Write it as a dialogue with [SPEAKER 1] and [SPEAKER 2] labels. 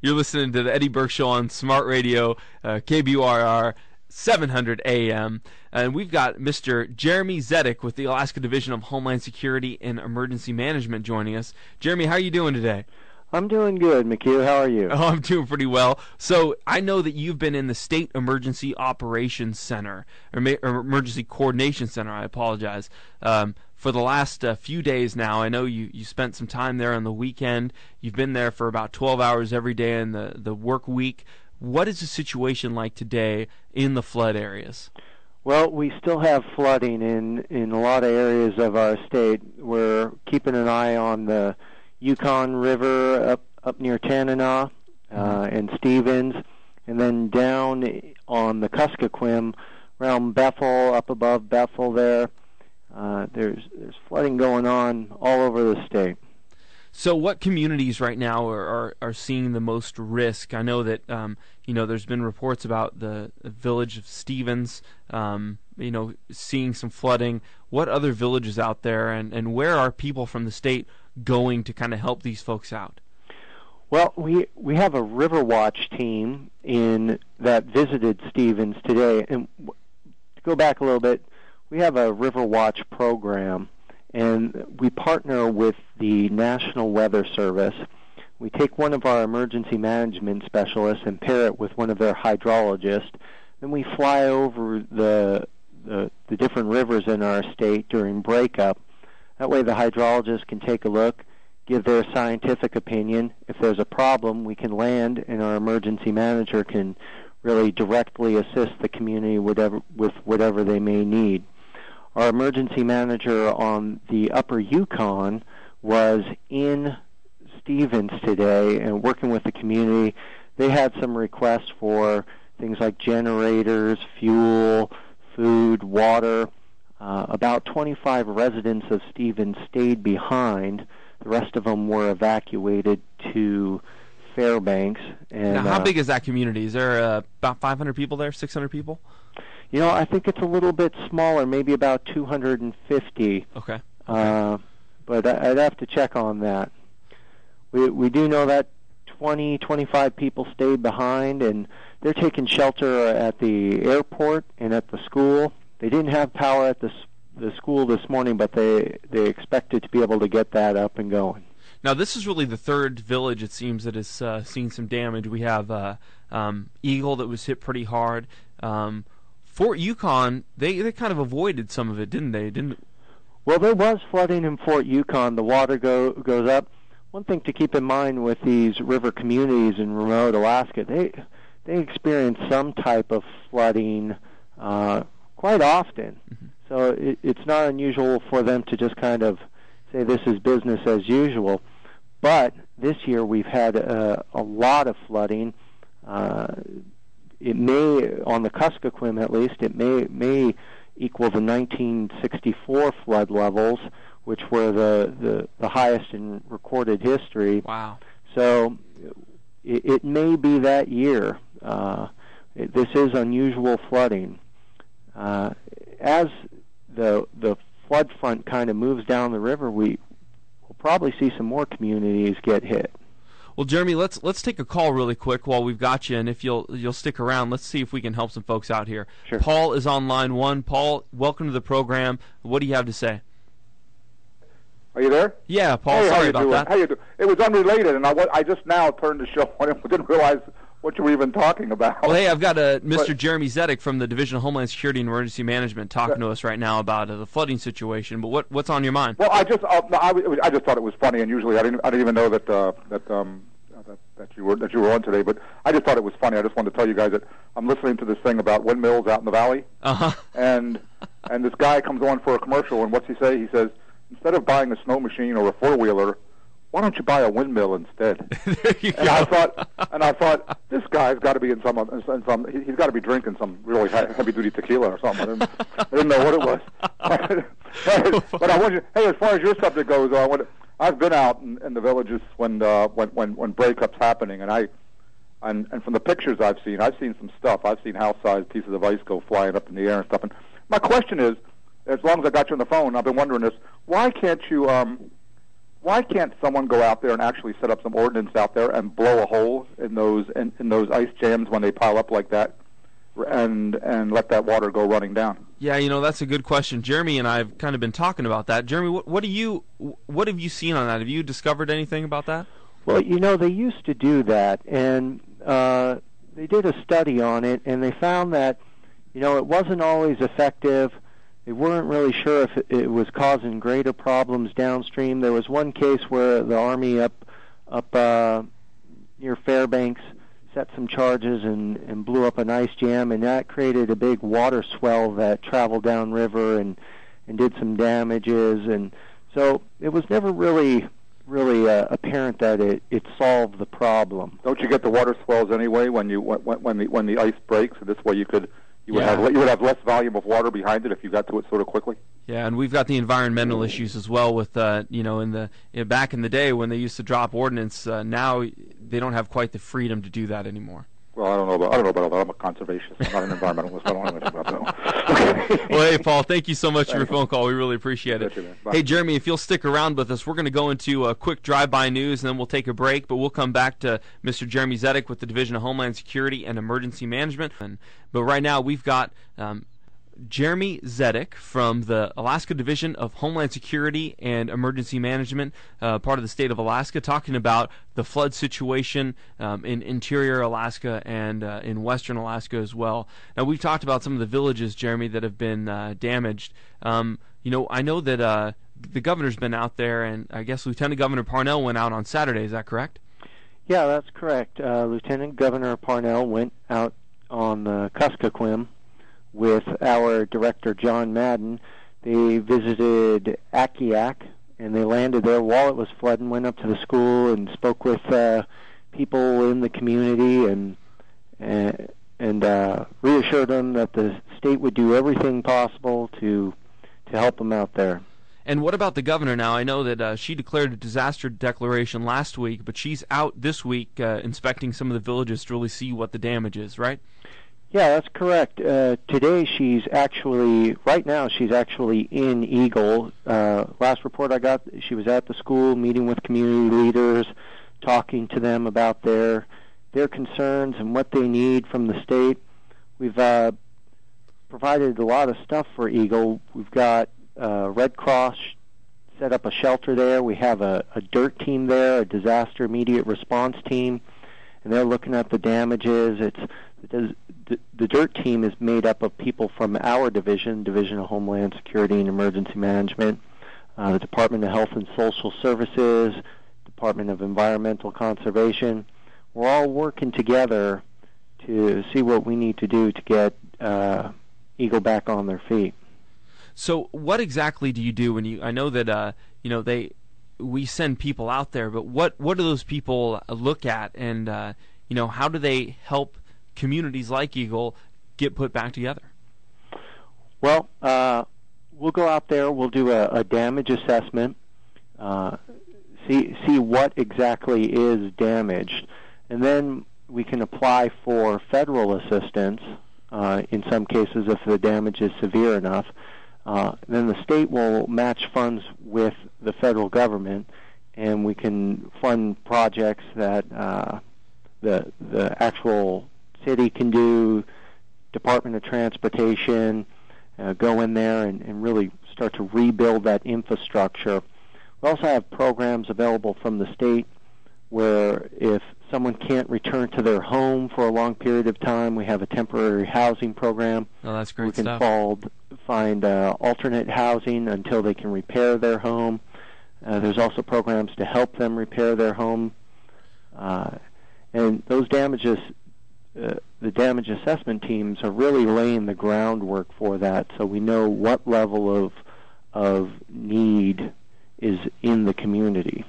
[SPEAKER 1] You're listening to the Eddie Burke Show on Smart Radio, KBURR 700 AM. And we've got Mr. Jeremy Zidek with the Alaska Division of Homeland Security and Emergency Management joining us. Jeremy, how are you doing today?
[SPEAKER 2] I'm doing good, McHugh. How are you?
[SPEAKER 1] Oh, I'm doing pretty well. So I know that you've been in the State Emergency Operations Center, or Emergency Coordination Center, I apologize, for the last few days now. I know you spent some time there on the weekend. You've been there for about 12 hours every day in the work week. What is the situation like today in the flood areas?
[SPEAKER 2] Well, we still have flooding in a lot of areas of our state. We're keeping an eye on the Yukon River up near Tanana and Stevens, and then down on the Kuskokwim around Bethel, up above Bethel there. There's flooding going on all over the state.
[SPEAKER 1] So what communities right now are seeing the most risk? I know that there's been reports about the village of Stevens seeing some flooding. What other villages out there, and where are people from the state going to kind of help these folks out?
[SPEAKER 2] Well, we have a River Watch team that visited Stevens today. And to go back a little bit, we have a River Watch program, and we partner with the National Weather Service. We take one of our emergency management specialists and pair it with one of their hydrologists. Then we fly over the different rivers in our state during breakup. That way the hydrologist can take a look, give their scientific opinion. If there's a problem, we can land, and our emergency manager can really directly assist the community with whatever they may need. Our emergency manager on the upper Yukon was in Stevens today and working with the community. They had some requests for things like generators, fuel, food, water. About 25 residents of Stevens stayed behind. The rest of them were evacuated to Fairbanks. And
[SPEAKER 1] now, how big is that community? Is there about 500 people there, 600 people?
[SPEAKER 2] I think it's a little bit smaller, maybe about 250.
[SPEAKER 1] Okay.
[SPEAKER 2] But I'd have to check on that. We do know that 25 people stayed behind, and they're taking shelter at the airport and at the school. They didn't have power at the school this morning, but they expected to be able to get that up and going.
[SPEAKER 1] Now, this is really the third village, it seems, that has seen some damage. We have Eagle that was hit pretty hard. Fort Yukon, they kind of avoided some of it, didn't they?
[SPEAKER 2] Well, there was flooding in Fort Yukon. The water goes up. One thing to keep in mind with these river communities in remote Alaska, they experience some type of flooding quite often. Mm-hmm. So it's not unusual for them to just kind of say this is business as usual. But this year we've had a lot of flooding. It may, on the Kuskokwim at least, it may equal the 1964 flood levels, which were the highest in recorded history.
[SPEAKER 1] Wow.
[SPEAKER 2] So it may be that year. This is unusual flooding. As the flood front kind of moves down the river, we'll probably see some more communities get hit.
[SPEAKER 1] Well, Jeremy, let's take a call really quick while we've got you, and if you'll stick around, let's see if we can help some folks out here.
[SPEAKER 2] Sure.
[SPEAKER 1] Paul is on line one. Paul, welcome to the program. What do you have to say?
[SPEAKER 3] Are you there?
[SPEAKER 1] Yeah, Paul.
[SPEAKER 3] Hey,
[SPEAKER 1] sorry about that.
[SPEAKER 3] How you doing? It was unrelated, and I just now turned the show on and didn't realize what you were even talking about.
[SPEAKER 1] Well, hey, I've got Mr. Jeremy Zidek from the Division of Homeland Security and Emergency Management talking to us right now about the flooding situation. But what's on your mind?
[SPEAKER 3] Well, I just thought it was funny, and usually I didn't even know that you were on today. But I just thought it was funny. I just wanted to tell you guys that I'm listening to this thing about windmills out in the valley.
[SPEAKER 1] Uh-huh.
[SPEAKER 3] And this guy comes on for a commercial, and what's he say? He says, instead of buying a snow machine or a four-wheeler, why don't you buy a windmill instead?
[SPEAKER 1] There you go.
[SPEAKER 3] I thought this guy's got to be he's got to be drinking some really heavy-duty tequila or something. I didn't know what it was. But I want you, hey, as far as your subject goes, I've been out in the villages when breakup's happening, and from the pictures I've seen some stuff. I've seen house-sized pieces of ice go flying up in the air and stuff. And my question is, as long as I got you on the phone, I've been wondering this: why can't you why can't someone go out there and actually set up some ordnance out there and blow a hole in those ice jams when they pile up like that, and let that water go running down?
[SPEAKER 1] Yeah, that's a good question. Jeremy and I have kind of been talking about that. Jeremy, what have you seen on that? Have you discovered anything about that?
[SPEAKER 2] Well, they used to do that, and they did a study on it, and they found that, it wasn't always effective. They weren't really sure if it was causing greater problems downstream. There was one case where the Army up near Fairbanks set some charges and blew up an ice jam, and that created a big water swell that traveled downriver and did some damages. And so it was never really apparent that it solved the problem.
[SPEAKER 3] Don't you get the water swells anyway when the ice breaks? And this way you would have less volume of water behind it if you got to it sort of quickly.
[SPEAKER 1] Yeah, and we've got the environmental issues as well with back in the day when they used to drop ordnance. Now they don't have quite the freedom to do that anymore.
[SPEAKER 3] Well, I don't know about that. I'm a conservationist. I'm not an environmentalist. I don't know anything about that.
[SPEAKER 1] Well, hey, Paul, thank you so much for your phone call. We really appreciate it. Hey, Jeremy, if you'll stick around with us, we're going to go into a quick drive-by news, and then we'll take a break. But we'll come back to Mr. Jeremy Zidek with the Division of Homeland Security and Emergency Management. But right now, we've got Jeremy Zidek from the Alaska Division of Homeland Security and Emergency Management, part of the state of Alaska, talking about the flood situation in interior Alaska and in western Alaska as well. Now, we've talked about some of the villages, Jeremy, that have been damaged. I know that the governor's been out there, and I guess Lieutenant Governor Parnell went out on Saturday. Is that correct?
[SPEAKER 2] Yeah, that's correct. Lieutenant Governor Parnell went out on Kuskokwim with our director, John Madden. They visited Akiak, and they landed there while it was flooding, went up to the school and spoke with people in the community and reassured them that the state would do everything possible to help them out there.
[SPEAKER 1] And what about the governor now? I know that she declared a disaster declaration last week, but she's out this week inspecting some of the villages to really see what the damage is, right?
[SPEAKER 2] Yeah, that's correct. Today right now she's actually in Eagle. Last report I got, she was at the school meeting with community leaders, talking to them about their concerns and what they need from the state. We've provided a lot of stuff for Eagle. We've got Red Cross set up a shelter there. We have a dirt team there, a disaster immediate response team, and they're looking at the damages. The dirt team is made up of people from our Division of Homeland Security and Emergency Management, the Department of Health and Social Services, Department of Environmental Conservation. We're all working together to see what we need to do to get Eagle back on their feet.
[SPEAKER 1] So what exactly do you do when I know that we send people out there, but what do those people look at, and how do they help communities like Eagle get put back together?
[SPEAKER 2] Well, we'll go out there, we'll do a damage assessment, see what exactly is damaged, and then we can apply for federal assistance in some cases if the damage is severe enough. Then the state will match funds with the federal government, and we can fund projects that the actual city can do. Department of Transportation go in there and really start to rebuild that infrastructure. We also have programs available from the state where if someone can't return to their home for a long period of time, we have a temporary housing program.
[SPEAKER 1] Oh, that's great
[SPEAKER 2] stuff.
[SPEAKER 1] We
[SPEAKER 2] can find alternate housing until they can repair their home. There's also programs to help them repair their home. And those damages, the damage assessment teams are really laying the groundwork for that, so we know what level of need is in the community.